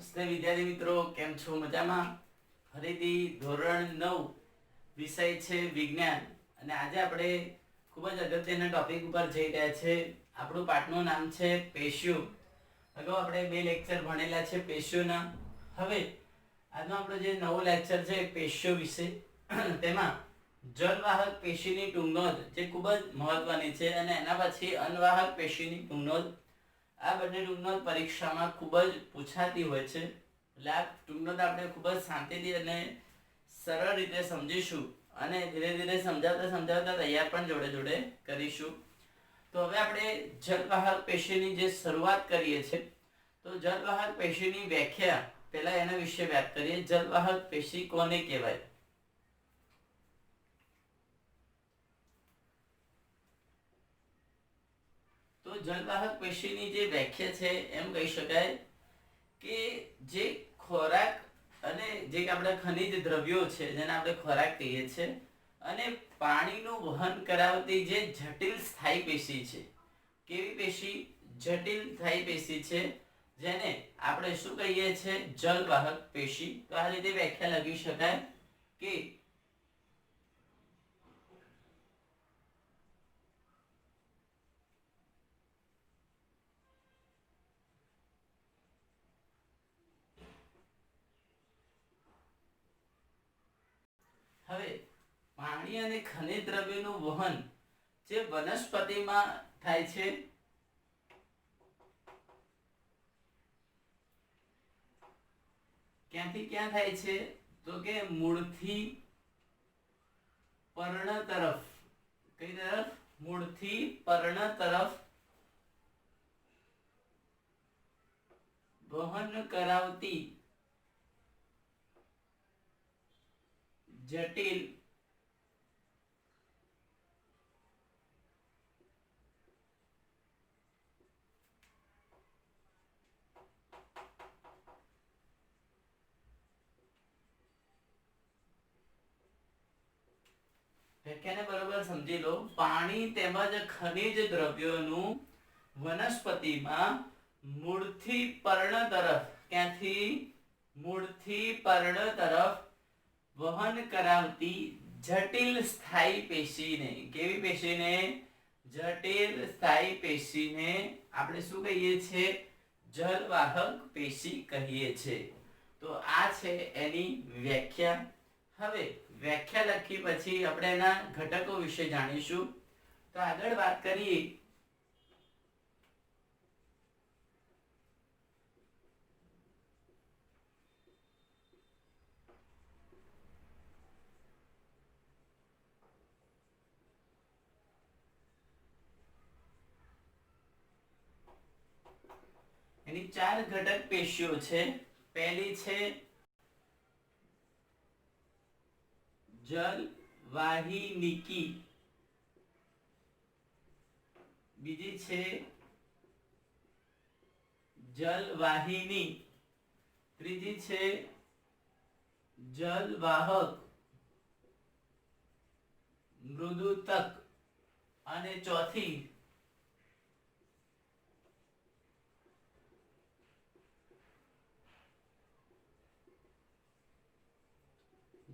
નમસ્તે વિદ્યાર્થી મિત્રો, કેમ છો? મજામાં? ફરીથી ધોરણ 9 વિષય છે વિજ્ઞાન અને આજે આપણે ખૂબ જ અગત્યના ટોપિક ઉપર જઈ રહ્યા છે. આપણું પાઠનું નામ છે પેશિયો. અગાઉ આપણે 2 લેક્ચર ભણેલા છે પેશિયોના. હવે આજનો આપણો જે નવો લેક્ચર છે પેશિયો વિશે, તેમાં જલવાહક પેશીની ટૂંકનોંધ જે ખૂબ જ મહત્વની છે અને એના પછી અનવાહક પેશીની ટૂંકનોંધ. આ બંને ટૂંકનોંધ પરીક્ષામાં ખૂબ જ પૂછાતી હોય છે, એટલે આ ટૂંકનોંધ આપણે ખૂબ જ શાંતિથી અને સરળ રીતે સમજીશું અને ધીરે ધીરે સમજાવતા સમજાવતા તૈયાર પણ જોડે જોડે કરીશું. તો હવે આપણે જલવાહક પેશીની જે શરૂઆત કરીએ છીએ, તો જલવાહક પેશીની વ્યાખ્યા પહેલા એના વિશે વાત કરીએ. જલવાહક પેશી કોને કહેવાય? તો જલવાહક પેશીની જે વ્યાખ્યા છે એમ કહી શકાય કે જે ખોરાક અને જે આપણે ખનિજ દ્રવ્યો છે જેને આપણે ખોરાક કહીએ છીએ અને પાણીનું વહન કરાવતી જે જટિલ સ્થાયી પેશી છે. કેવી પેશી? જટિલ સ્થાયી પેશી છે, જેને આપણે શું કહીએ છીએ? જલવાહક પેશી. તો આ રીતે વ્યાખ્યા લખી શકાય કે હવે પાણી અને ખનિજ દ્રવ્યોનું વહન જે વનસ્પતિમાં થાય છે, ક્યાંથી ક્યાં થાય છે? તો કે મૂળથી પર્ણ તરફ. કઈ તરફ? મૂળથી પર્ણ તરફ વહન કરાવતી જટિલ વ્યાખ્યાને બરોબર સમજી લો. પાણી તેમજ ખનિજ દ્રવ્યોનું વનસ્પતિમાં મૂળથી પર્ણ તરફ, ક્યાંથી? મૂળથી પર્ણ તરફ વહન કરાવતી જટિલ સ્થાયી પેશીને. કેવી પેશીને? જટિલ સ્થાયી પેશીને આપણે શું કહીએ છીએ? જલવાહક પેશી કહીએ છીએ. તો આ છે એની વ્યાખ્યા. હવે વ્યાખ્યા લખી પછી આપણે એના ઘટકો વિશે જાણીશું. તો આગળ વાત કરીએ. એની 4 ઘટક પેશીઓ છે. પહેલી છે જલવાહિનીકી, બીજી છે જલવાહિની, ત્રીજી છે જલવાહક, મૃદુતક અને ચોથી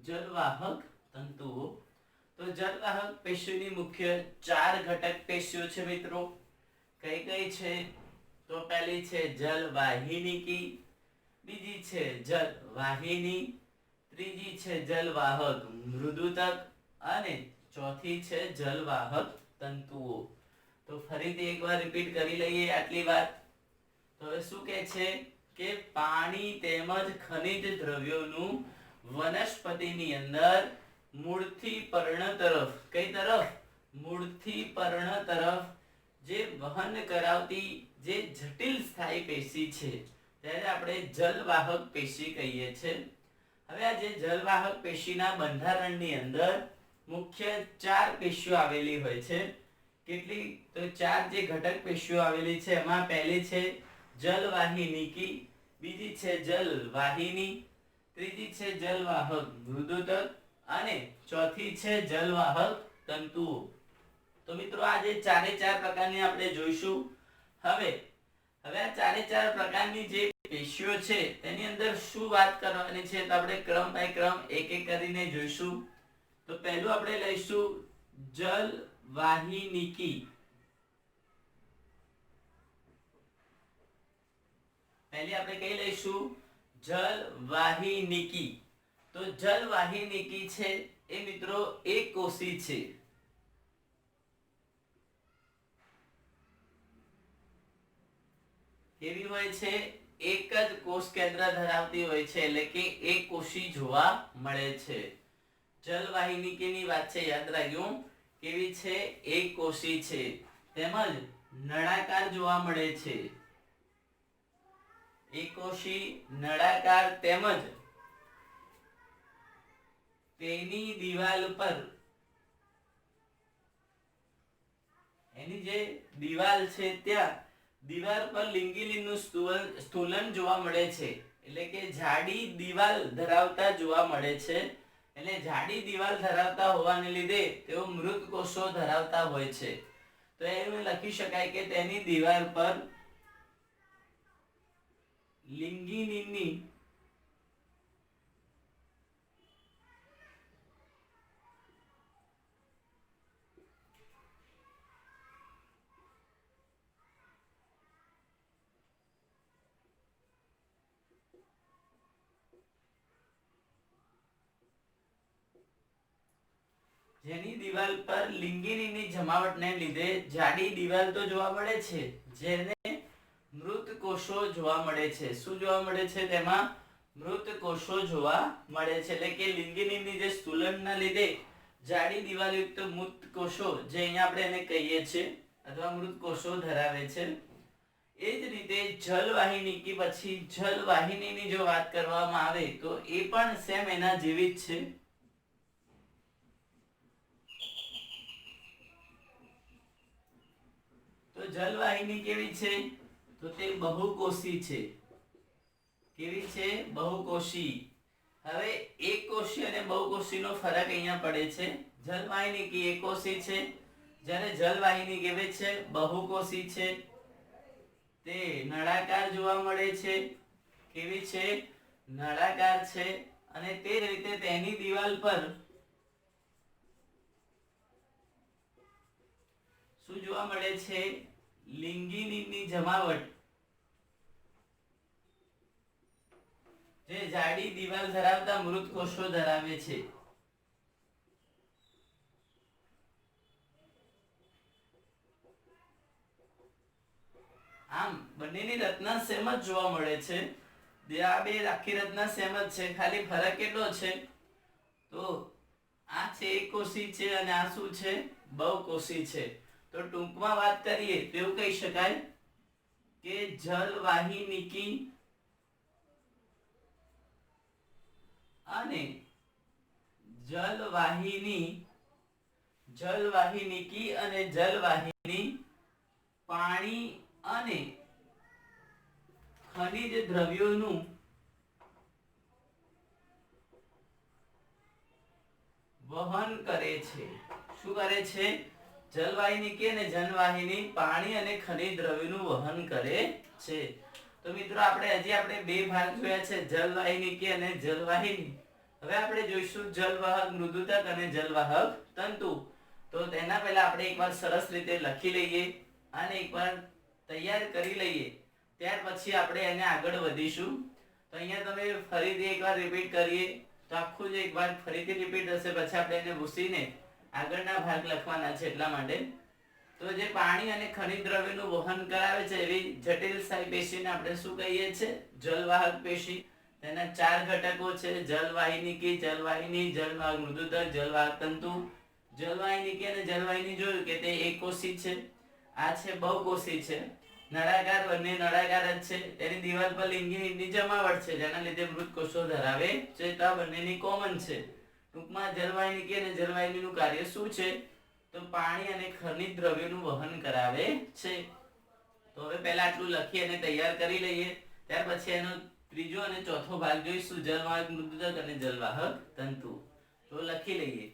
જલવાહક તંતુઓ. તો જલવાહક પેશીની મુખ્ય 4 ઘટક પેશીઓ છે મિત્રો. કઈ કઈ છે? તો પહેલી છે જલવાહિનીકી, બીજી છે જલવાહિની, ત્રીજી છે જલવાહક મૃદુતક અને ચોથી છે જલવાહક તંતુઓ. તો ફરીથી એકવાર રિપીટ કરી લઈએ આટલી વાત. તો હવે શું કહે છે કે પાણી તેમજ ખનિજ દ્રવ્યોનું વનસ્પતિની અંદર મૂળથી પર્ણ તરફ, કઈ તરફ? મૂળથી પર્ણ તરફ જે વહન કરાવતી જે જટિલ સ્થાયી પેશી છે તેને આપણે જલવાહક પેશી કહીએ છીએ. હવે આ જે જલવાહક પેશીના બંધારણની અંદર મુખ્ય 4 પેશીઓ આવેલી હોય છે. કેટલી? તો 4 જે ઘટક પેશીઓ આવેલી છે એમાં પહેલી છે જલવાહિનીકી, બીજી છે જલવાહિની, ત્રીજી છે જલવાહક મૃદુતક અને ચોથી છે જલવાહક તંતુઓ. તો મિત્રો આ જે 4 પ્રકારની આપણે જોઈશું. હવે હવે આ ચારે ચાર પ્રકારની જે પેશીઓ છે તેની અંદર શું વાત કરવાની છે તો આપણે ક્રમ બાય ક્રમ એક એક કરીને જોઈશું. તો પહેલું આપણે લઈશું જલ વાહિનીકી. પહેલી આપણે કઈ લઈશું? જલ વાહિનીકી. તો જલ વાહિનીકી છે એ મિત્રો એક કોષી છે. કેવી હોય છે? એક જ કોષ કેન્દ્ર ધરાવતી હોય છે, એટલે કે એક કોષી જોવા મળે છે. જલ વાહિનીકીની વાત છે, યાદ રાખજો. કેવી છે? એક કોષી છે, તેમજ નળાકાર જોવા મળે છે. એકોષી, નળાકાર, તેમજ તેની દિવાલ પર, એની જે દિવાલ છે ત્યાં દિવાલ પર લિંગીલીનું સ્થૂલન જોવા મળે છે. એટલે કે જાડી દિવાલ ધરાવતા જોવા મળે છે. એટલે જાડી દિવાલ ધરાવતા હોવાને લીધે તેઓ મૃત કોષો ધરાવતા હોય છે. તો એવું લખી શકાય કે તેની દિવાલ પર લિંગીનીની જેની દિવાલ પર લિંગીનીની જમાવટને લીધે જાડી દિવાલ તો જોવા મળે છે, જેને મૃત કોષો જોવા મળે છે. શું જોવા મળે છે? તેમાં મૃત કોષો જોવા મળે છે. એટલે કે લિંગીનીની જે સ્થૂલનના લીધે જાડી દિવાલયુક્ત મૃત કોષો, જે અહીંયા આપણે એને કહીએ છીએ, અથવા મૃત કોષો ધરાવે છે. એ જ રીતે જલવાહિનીકી પછી જલવાહિનીની જો વાત કરવામાં આવે તો એ પણ સેમ એના જેવી જ છે. તો જલવાહિની કેવી છે? તો તે બહુકોષી છે. કેવી છે? બહુકોષી. હવે એક કોષી અને બહુકોષીનો ફરક અહીંયા પડે છે. જલવાહિની એકોષી છે, જ્યારે જલવાહિની કેવી છે? બહુકોષી છે. તે નળાકાર જોવા મળે છે. કેવી છે? નળાકાર છે. અને તે જ રીતે તેની દિવાલ પર શું જોવા મળે છે? લિંગીનીની જમાવટ, જે જાડી દિવાલ ધરાવતા મૃત કોષો ધરાવે છે. આમ બંનેની રચના સેમ જ જોવા મળે છે. આ બે આખી રચના સેમ જ છે, ખાલી ફરક કેટલો છે? તો આ છે એકોષી છે અને આ શું છે? બહુકોષી છે. તો ટૂંકમાં વાત કરીએ તો એવું કહી શકાય કે જલવાહિનીકી અને જલવાહિનીકી અને જલવાહિની પાણી અને ખનિજ દ્રવ્યોનું વહન કરે છે. શું કરે છે? જલવાહિની અને જનવાહિની પાણી અને ખનિજ દ્રવ્યોનું વહન કરે છે. તો મિત્રો આપણે બે ભાગ જોયા છે, જલવાહિની અને જલવાહિની. હવે આપણે જોઈશું જલવાહક મૃદુતક અને જલવાહક તંતુ. તો તેના પહેલા આપણે એકવાર સરસ રીતે લખી લઈએ અને એકવાર તૈયાર કરી લઈએ, ત્યાર પછી આપણે એને આગળ વધીશું. તો અહીંયા તમે ફરીથી એકવાર રિપીટ કરીએ તો આખું જ એકવાર ફરીથી રિપીટ થશે, પછી આપણે એને ભૂસીને આગળના ભાગ લખવાના છે. એટલા માટે તો જે પાણી અને ખનિજ દ્રવ્યનું વહન કરાવે છે એવી જટિલ સ્થાયી પેશીને આપણે શું કહીએ છીએ? જલવાહક પેશી. તેના ચાર ઘટકો છે: જલવાહિનીકી, જલવાહિની, જલવાહક મૃદુતક, જલવાહક તંતુ. જલવાહિનીકી અને જલવાહિની જોયું કે તે એકોષી છે. આ છે બહુકોષી છે. નળાકાર, બંને નળાકાર જ છે. તેની દિવાલ પર લિંગીનીની જમાવટ છે, જેના લીધે મૃત કોષો ધરાવે છે. તો આ બંનેની કોમન છે. ટૂંકમાં જલવાહિની અને જલવાહિનીનું કાર્ય શું છે? તો પાણી અને ખનિજ દ્રવ્યોનું વહન કરાવે છે. તો હવે પહેલા આટલું લખી અને તૈયાર કરી લઈએ, ત્યાર પછી એનો ત્રીજો અને ચોથો ભાગ જોઈશું, જલવાહક મૃદુતક અને જલવાહક તંતુ. તો લખી લઈએ.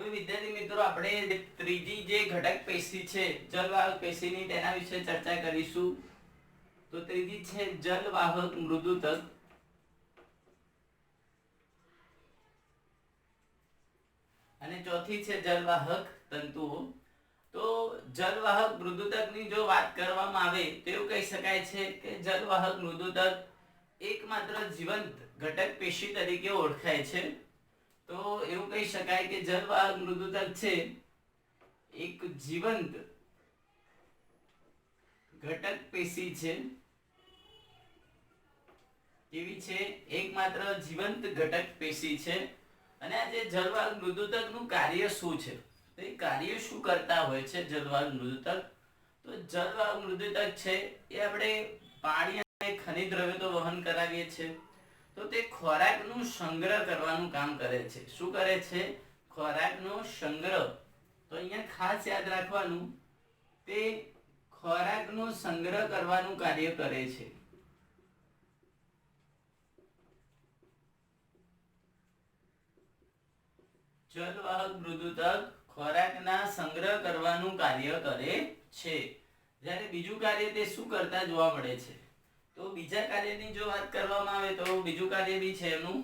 હવે વિદ્યાર્થી મિત્રો આપણે ત્રીજી જે ઘટક પેશી છે જલવાહક પેશીની તેના વિશે ચર્ચા કરીશું. તો ત્રીજી છે જલવાહક મૃદુતક અને ચોથી છે જલવાહક તંતુઓ. તો જલવાહક મૃદુતકની જો વાત કરવામાં આવે તો એવું કહી શકાય છે કે જલવાહક મૃદુતક એકમાત્ર જીવંત ઘટક પેશી તરીકે ઓળખાય છે. તો એવું કહી શકાય કે જલવાહક મૃદુતક છે એક જીવંત ઘટક પેશી છે. કેવી છે? એકમાત્ર જીવંત ઘટક પેશી છે. અને આ જે જલવાહક મૃદુતકનું કાર્ય શું છે, તો એ કાર્ય શું કરતા હોય છે જલવાહક મૃદુતક? તો જલવાહક મૃદુતક છે એ આપણે પાણી અને ખનિજ દ્રવ્યો તો વહન કરાવીએ છીએ, તો તે ખોરાકનું સંગ્રહ કરવાનું કામ કરે છે. શું કરે છે? ખોરાકનો સંગ્રહ. તો અહીંયા ખાસ યાદ રાખવાનું, તે ખોરાકનો સંગ્રહ કરવાનું કાર્ય કરે છે. જલવાહક મૃદુતક ખોરાકના સંગ્રહ કરવાનું કાર્ય કરે છે. જ્યારે બીજું કાર્ય તે શું કરતા જોવા મળે છે? તો બીજા કાર્યની જો વાત કરવામાં આવે તો બીજું કાર્ય બી છે એનું,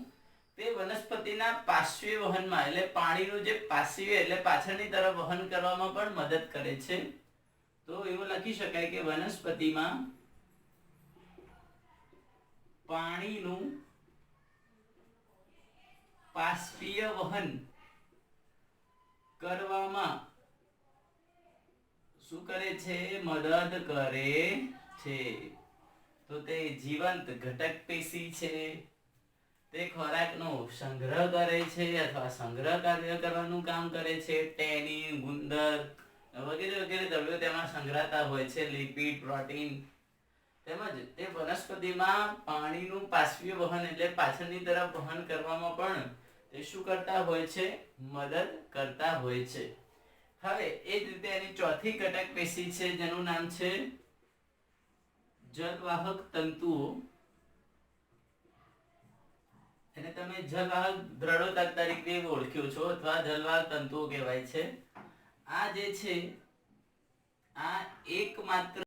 તે વનસ્પતિના પાર્શ્વીય વહનમાં, એટલે પાણીનું જે પાર્શ્વીય એટલે પાછળની તરફ વહન કરવામાં પણ મદદ કરે છે. તો એવું લખી શકાય કે વનસ્પતિમાં પાણીનું પાર્શ્વીય વહન કરવામાં શું કરે છે? મદદ કરે છે. તો તે જીવંત ઘટક પેશી છે. તે ખોરાકનો સંગ્રહ કરે છે અથવા સંગ્રહ કાર્ય કરવાનું કામ કરે છે. ટેનિન, ગુંદર વગેરે વગેરે દ્રવ્યો તેમાં સંગ્રહતા હોય છે, લિપિડ, પ્રોટીન. તેમજ તે વનસ્પતિમાં પાણીનું પાર્શ્વીય વહન એટલે પાછળની તરફ વહન કરવામાં પણ તે શું કરતા હોય છે? મદદ કરતા હોય છે. હવે એ જ રીતે એની ચોથી ઘટક પેશી છે જેનું નામ છે જલવાહક તંતુઓ. એને તમે જલવાહક દ્રઢોતક તરીકે ઓળખ્યો છો અથવા જલવાહક તંતુઓ કહેવાય છે. આ જે છે આ એકમાત્ર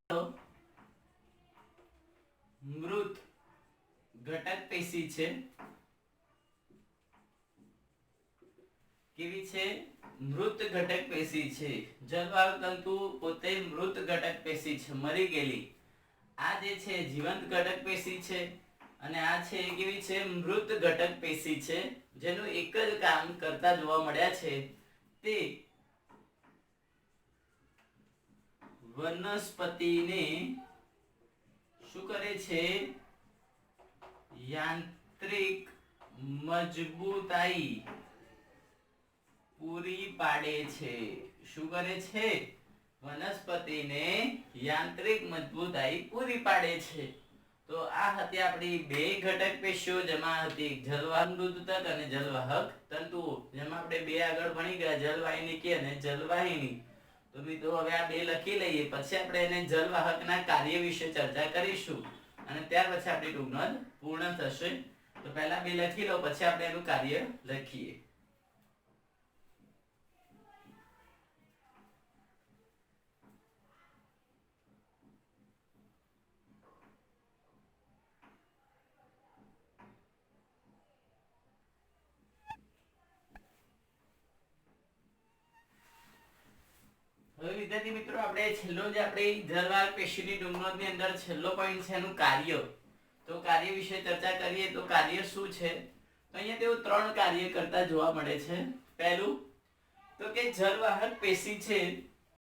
મૃત ઘટક પેશી છે. કેવી છે? મૃત ઘટક પેશી છે. જલવાહક તંતુ પોતે મૃત ઘટક પેશી છે, મરી ગયેલી. આ જે છે જીવંત ઘટક પેશી છે અને આ છે કેવી છે? મૃત ઘટક પેશી છે, જેનું એક જ કામ કરતા જોવા મળ્યા છે, તે વનસ્પતિને શું કરે છે? યાંત્રિક મજબૂતાઈ પૂરી પાડે છે. શું કરે છે? વનસ્પતિને યાંત્રિક મજબૂતાઈ પૂરી પાડે છે. તો આ હતી આપણી બે ઘટક પેશીઓ, જેમાં હતી જલવાહક મૃદુતક અને જલવાહક તંતુઓ, જેમાં આપણે બે આગળ ભણી ગયા, જલવાહિનીકી અને જલવાહિની. તો મિત્રો હવે આ બે લખી લઈએ, પછી આપણે એને જલવાહકના કાર્ય વિશે ચર્ચા કરીશું અને ત્યાર પછી આપણી ટૂંક નોંધ પૂર્ણ થશે. તો પહેલા બે લખી લો, પછી આપણે એનું કાર્ય લખીએ. હવે વિદ્યાર્થી મિત્રો આપણે છેલ્લો જે આપણી જલવાહક પેશીની ટૂંક નોંધની અંદર છેલ્લો પોઈન્ટ છે એનું કાર્ય. તો કાર્ય વિશે ચર્ચા કરીએ તો કાર્ય શું છે? તો અહીંયા તેઓ ત્રણ કાર્ય કરતા જોવા મળે છે. પહેલું તો કે જલવાહક પેશી છે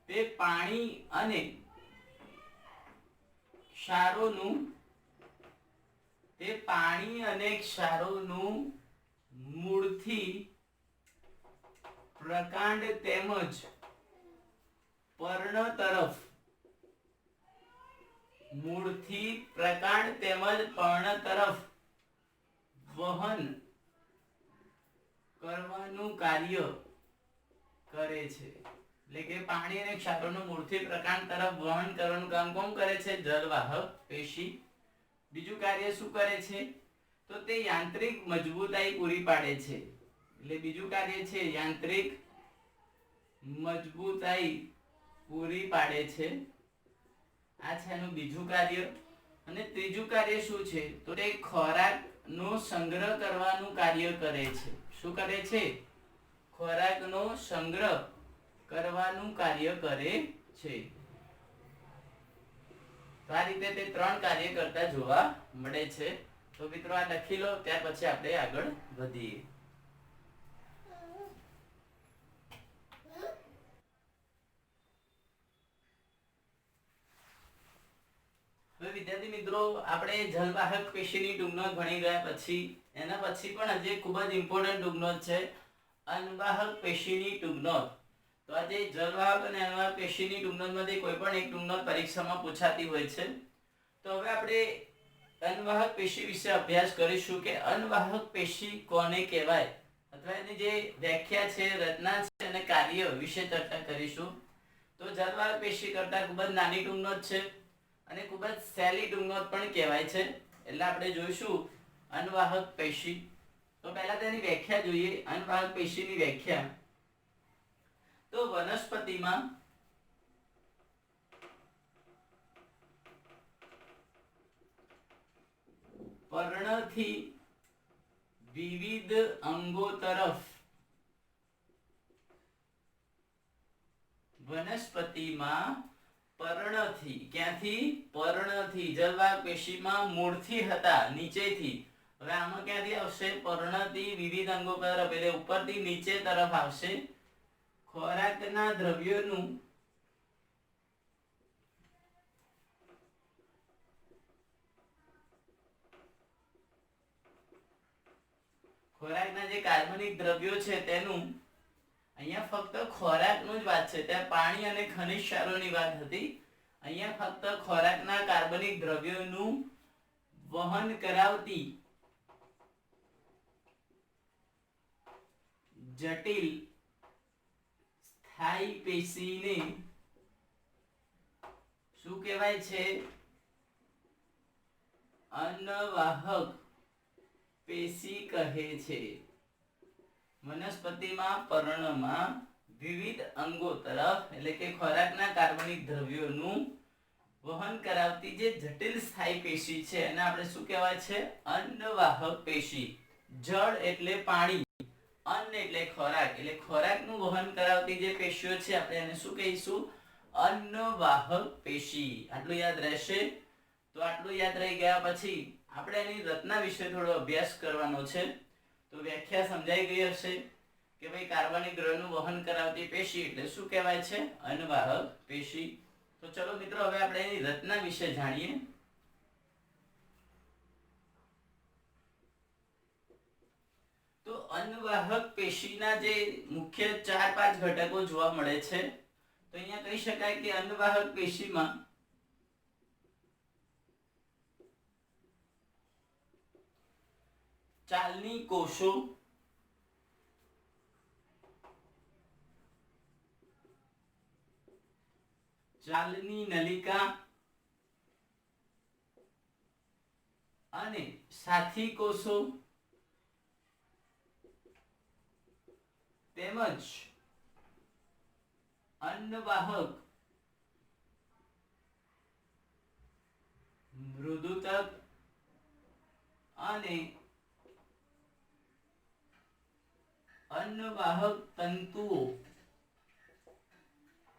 તે પાણી અને ક્ષારોનું મૂળથી પ્રકાંડ તેમજ પર્ણ તરફ વહન કરવાનું કાર્ય કરે છે. એટલે કે પાણી અને ક્ષારોનું મૂળથી પ્રકાંડ તરફ વહન કરવાનું કામ કોણ કરે છે? જલવાહક પેશી. બીજું કાર્ય શું કરે છે? તો તે યાંત્રિક મજબૂતાઈ પૂરી પાડે છે. એટલે બીજું કાર્ય છે યાંત્રિક મજબૂતાઈ પૂરી પાડે છે. આ છે એનું બીજું કાર્ય. અને ત્રીજું કાર્ય શું છે તો તે ખોરાકનો સંગ્રહ કરવાનું કાર્ય કરે છે. શું કરે છે? ખોરાકનો સંગ્રહ કરવાનું કાર્ય કરે છે. તો આ રીતે તે 3 કાર્ય કરતા જોવા મળે છે. તો મિત્રો આ લખી લો, ત્યાર પછી આપણે આગળ વધીએ. હવે વિદ્યાર્થી મિત્રો, આપણે જલવાહક પેશીની ટૂંકનોંધ ભણી ગયા પછી એના પછી પણ હજી ખૂબ જ ઇમ્પોર્ટન્ટ ટૂંકનોંધ છે અનવાહક પેશીની ટૂંકનોંધ. તો આજે જલવાહક અને અનવાહક પેશીની ટૂંકનોંધમાંથી કોઈ પણ એક ટૂંકનોંધ પરીક્ષામાં પૂછાતી હોય છે. તો હવે આપણે અનવાહક પેશી વિશે અભ્યાસ કરીશું કે અનવાહક પેશી કોને કહેવાય અથવા એની જે વ્યાખ્યા છે, રચના છે અને કાર્ય વિશે ચર્ચા કરીશું. તો જલવાહક પેશી કરતા ખૂબ જ નાની ટૂંકનોંધ છે અને ખૂબ જ સહેલી ટૂંકનોંધ પણ કહેવાય છે. એટલે આપણે જોઈશું અનવાહક પેશી. તો પહેલા તેની વ્યાખ્યા જોઈએ. અનવાહક પેશીની વ્યાખ્યા તો વનસ્પતિમાં પર્ણથી વિવિધ અંગો તરફ વનસ્પતિમાં પર્ણથી, ક્યાંથી? પર્ણથી. જલવાહક પેશીમાં મૂળથી હતા, નીચેથી. હવે આમાં ક્યાંથી આવશે? પર્ણથી વિવિધ અંગો તરફ, એટલે ઉપરથી નીચે તરફ આવશે. ખોરાકના દ્રવ્યોનું ખોરાકના જે કાર્બનિક દ્રવ્યો છે તેનું, અહીંયા ફક્ત ખોરાકનું જ વાત છે, ત્યાં પાણી અને ખનિજ ક્ષારોની વાત હતી. અહીંયા ફક્ત ખોરાકના કાર્બનિક દ્રવ્યોનું વહન કરાવતી જટિલ સ્થાયી પેશીને શું કહેવાય છે? અનવાહક પેશી કહે છે. વનસ્પતિમાં પર્ણમાં વિવિધ અંગો તરફ, એટલે કે ખોરાકના કાર્બનિક દ્રવ્યોનું વહન કરાવતી જે જટિલ સ્થાયી પેશી છે એને આપણે શું કહેવાય છે? અનવાહક પેશી. જળ એટલે પાણી, અન્ન એટલે ખોરાક, એટલે ખોરાકનું વહન કરાવતી જે પેશીઓ છે આપણે એને શું કહીશું? અનવાહક પેશી. આટલું યાદ રહેશે. તો આટલું યાદ રહી ગયા પછી આપણે એની રચના વિશે થોડો અભ્યાસ કરવાનો છે. તો વ્યાખ્યા સમજાઈ ગઈ હશે કે ભાઈ કાર્બનિક દ્રવ્યનું વહન કરાવતી પેશી એટલે શું કહેવાય છે? અનવાહક પેશી. તો ચલો મિત્રો, હવે આપણે એની રચના વિશે જાણીએ. તો અનવાહક પેશીના જે મુખ્ય 4-5 ઘટકો જોવા મળે છે. તો અહીંયા કહી શકાય કે અનવાહક પેશીમાં ચાલની કોષો, ચાલની નલિકા અને સાથી કોષો તેમજ અન્નવાહક મૃદુતક અને અન્નવાહક તંતુઓ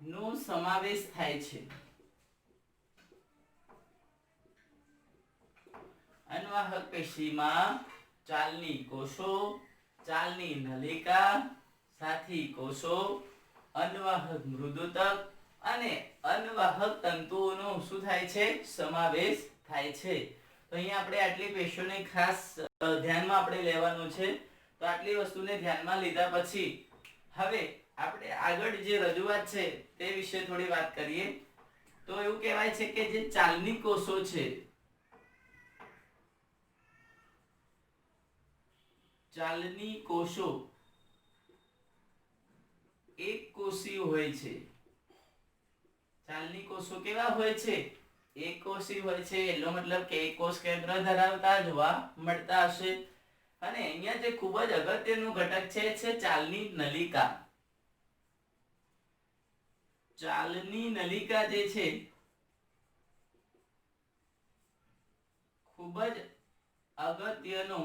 નો સમાવેશ થાય છે. અનવાહક પેશીમાં ચાલની કોષો, ચાલની નલિકા, સાથી કોષો, અન્નવાહક મૃદુતક અને અન્નવાહક તંતુઓનો શું થાય છે? સમાવેશ થાય છે. તો અહીંયા આપણે આટલી પેશીઓને ખાસ ધ્યાનમાં આપણે લેવાનું છે. તો આટલી વસ્તુને ધ્યાનમાં લીધા પછી હવે આપણે આગળ જે રજૂઆત છે તે વિશે થોડી વાત કરીએ. તો એવું કહેવાય છે કે જે ચાલની કોષો છે, ચાલની કોષો એક કોષી હોય છે. ચાલની કોષો કેવા હોય છે? એક કોષી હોય છે. એનો મતલબ કે એક કોષ કેન્દ્ર ધરાવતા જોવા મળતા હશે. અને અહીંયા જે ખૂબ જ અગત્યનું ઘટક છે ચાલની નલિકા. ચાલની નલિકા જે છે ખૂબ જ અગત્યનો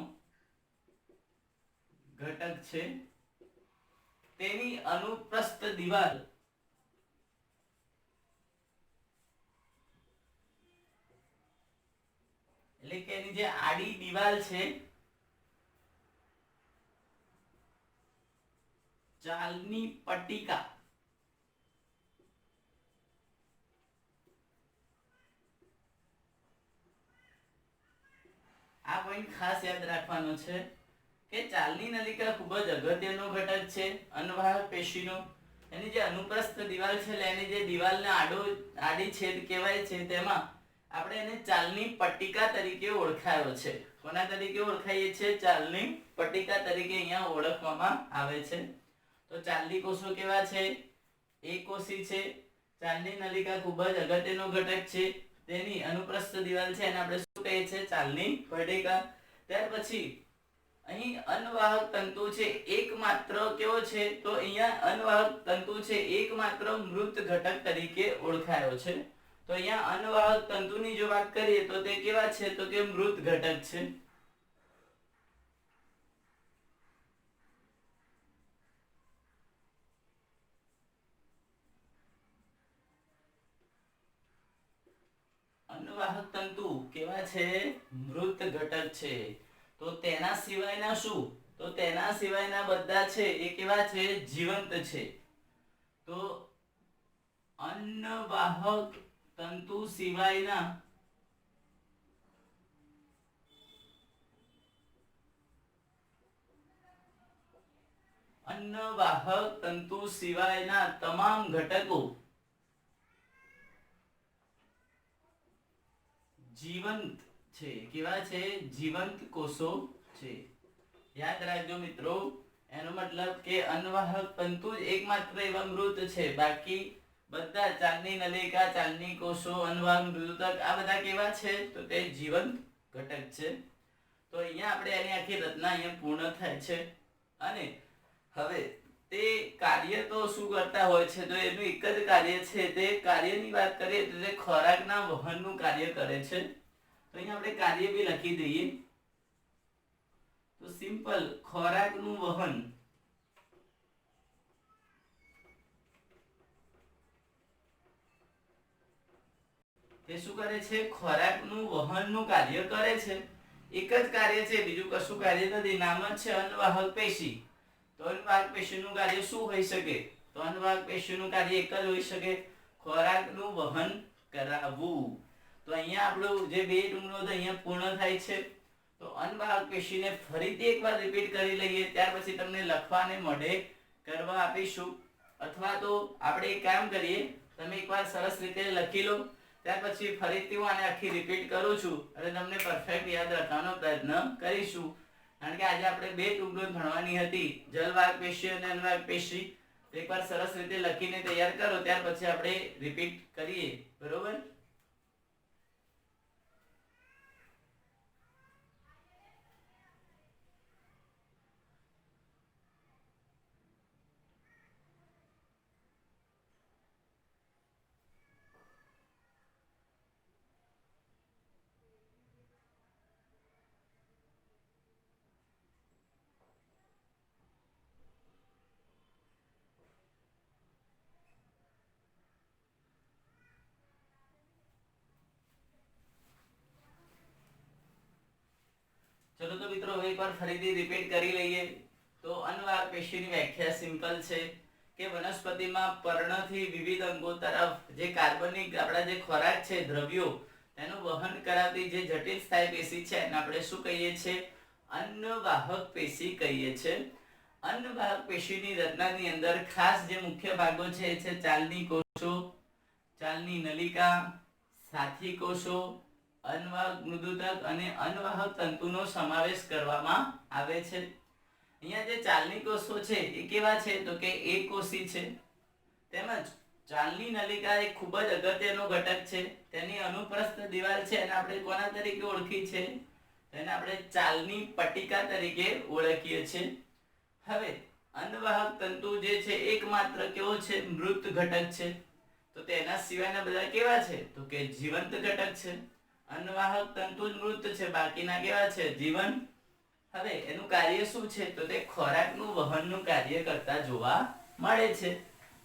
ઘટક છે. તેની અનુપ્રસ્થ દિવાલ એટલે કે એની જે આડી દિવાલ છે ચાલની પટ્ટિકા આ પોઈન્ટ ખાસ યાદ રાખવાનો છે કે ચાલની નલિકા ખૂબ જ અગત્યનો ઘટક છે અન્નવાહક પેશીનો. એની જે અનુપ્રસ્થ દિવાલ છે એટલે એની જે દિવાલને આડી છેદ કહેવાય છે તેમાં આપણે એને ચાલની પટ્ટિકા તરીકે ઓળખાયો છે. કોના તરીકે ઓળખાઈએ છીએ? ચાલની પટ્ટિકા તરીકે અહીંયા ઓળખવામાં આવે છે. તો ચાલની કોષો કેવા છે? એકોષી છે. ચાલની નલિકા ખૂબ જ અગત્યનો ઘટક છે. તેની અનુપ્રસ્થ દિવાલ છે એને આપણે શું કહીએ છીએ? ચાલની પટ્ટિકા. ત્યાર પછી અહીં અન્નવાહક તંતુ છે એકમાત્ર કેવો છે? તો અહીંયા અન્નવાહક તંતુ છે એકમાત્ર મૃત ઘટક તરીકે ઓળખાયો છે. તો અહીંયા અન્નવાહક તંતુની જો વાત કરીએ તો તે કેવા છે? તો કે મૃત ઘટક છે. અન્નવાહક તંતુ કેવા છે? મૃત ઘટક છે. તો તેના સિવાયના શું? તો તેના સિવાયના બધા છે એ કેવા છે? જીવંત છે. તો અન્નવાહક તંતુ સિવાયના તમામ ઘટકો જીવંત છે. કેવા છે? જીવંત કોષો છે. યાદ રાખજો મિત્રો, એનો મતલબ કે અન્નવાહક તંતુ જ એકમાત્ર એવા મૃત છે. બાકી બધા ચાલની નલિકા, ચાલની કોષો, અન્નવાહક મૃદુતક આ બધા કેવા છે? તો તે જીવંત ઘટક છે. તો અહીંયા આપણે એની આખી રચના અહીંયા પૂર્ણ થાય છે. અને હવે તે કાર્ય તો શું કરતા હોય છે? તો એનું એક જ કાર્ય છે. તે કાર્યની વાત કરીએ તો તે ખોરાકના વહનનું કાર્ય કરે છે. તો અહીંયા આપણે કાર્ય બી લખી દઈએ. તો સિમ્પલ ખોરાકનું વહન. તે શું કરે છે? ખોરાકનું વહનનું કાર્ય કરે છે. એક જ કાર્ય છે, બીજું કશું કાર્ય નથી. નામ જ છે અન્નવાહક પેશી. તો અન્નવાહક પેશીનું કાર્ય શું હોઈ શકે? તો અન્નવાહક પેશીનું કાર્ય એક જ હોઈ શકે, ખોરાકનું વહન કરાવવું. તો અહીંયા આપણું જે બે ટુકડો અહીંયા પૂર્ણ થાય છે. તો અન્નવાહક પેશીને ફરીથી એકવાર રિપીટ કરી લઈએ, ત્યાર પછી તમને લખવાને મોઢે કરવા આપીશું. અથવા તો આપણે એક કામ કરીએ, તમે એકવાર સરસ રીતે લખી લો, ત્યાર પછી ફરીથી હું આને આખી રિપીટ કરું છું અને તમને પરફેક્ટ યાદ રાખવાનો પ્રયત્ન કરીશું. કારણ કે આજે આપણે બે ટુકડો ભણવાની હતી, જલવાહક પેશી અને અન્નવાહક પેશી. એકવાર સરસ રીતે લખીને તૈયાર કરો, ત્યાર પછી આપણે રિપીટ કરીએ. બરોબર? ચલો તો મિત્રો હવે એકવાર ફરીથી રિપીટ કરી લઈએ. તો અન્નવાહક પેશીની વ્યાખ્યા સિમ્પલ છે કે વનસ્પતિમાં પર્ણથી વિવિધ અંગો તરફ જે કાર્બનિક આપણા જે ખોરાક છે, દ્રવ્યો, તેનું વહન કરાવતી જે જટિલ સ્થાયી પેશી છે એને આપણે શું કહીએ છીએ? અન્નવાહક પેશી કહીએ છીએ. અન્નવાહક પેશીની રચનાની અંદર ખાસ જે મુખ્ય ભાગો છે એ છે ચાલની કોષો, ચાલની નલિકા, સાથી કોષો, અન્નવાહક મૃદુતક અને અન્નવાહક તંતુનો સમાવેશ કરવામાં આવે છે. અહીંયા જે ચાલની કોષો છે એ કેવા છે? તો કે એકોષી છે. તેમજ ચાલની નલિકા એ ખૂબ જ અગત્યનો ઘટક છે. તેની અનુપ્રસ્થ દિવાલ છે અને આપણે કોના તરીકે ઓળખી છે? તેને આપણે ચાલની પટ્ટિકા તરીકે ઓળખીએ છીએ. હવે અન્નવાહક તંતુ જે છે એકમાત્ર કેવો છે? મૃત ઘટક છે. તો તેના સિવાયના બધા કેવા છે તો કે જીવંત ઘટક છે. અન્નવાહક તંતુ જ મૃત છે, બાકીના કેવા છે જીવન. હવે એનું કાર્ય શું છે તો તે ખોરાકનું વહનનું કાર્ય કરતા જોવા મળે છે.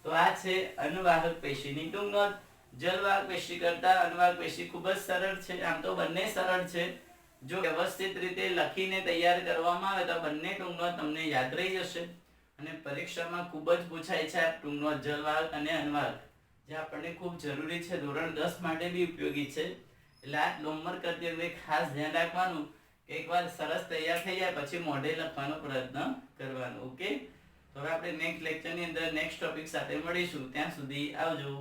તો આ છે અન્નવાહક પેશીની ટૂંકનોંધ. જલવાહક પેશી કરતા અન્નવાહક પેશી ખૂબ જ સરળ છે. આમ તો બંને સરળ છે, જો વ્યવસ્થિત રીતે લખીને તૈયાર કરવામાં આવે તો બંને ટૂંકનોંધ તમને યાદ રહી જશે અને પરીક્ષામાં ખૂબ જ પૂછાય છે આ ટૂંકનોંધ જલવાહક અને અન્નવાહક, જે આપણને ખૂબ જરૂરી છે, ધોરણ 10 માટે બી ઉપયોગી છે. એટલે આ હોમવર્ક કરતી વખતે ખાસ ધ્યાન રાખવાનું કે એકવાર સરસ તૈયાર થઈ જાય પછી મોઢે લખવાનો પ્રયત્ન કરવાનો. ઓકે, તો હવે આપણે નેક્સ્ટ લેક્ચરની અંદર નેક્સ્ટ ટોપિક સાથે મળીશું. ત્યાં સુધી આવજો.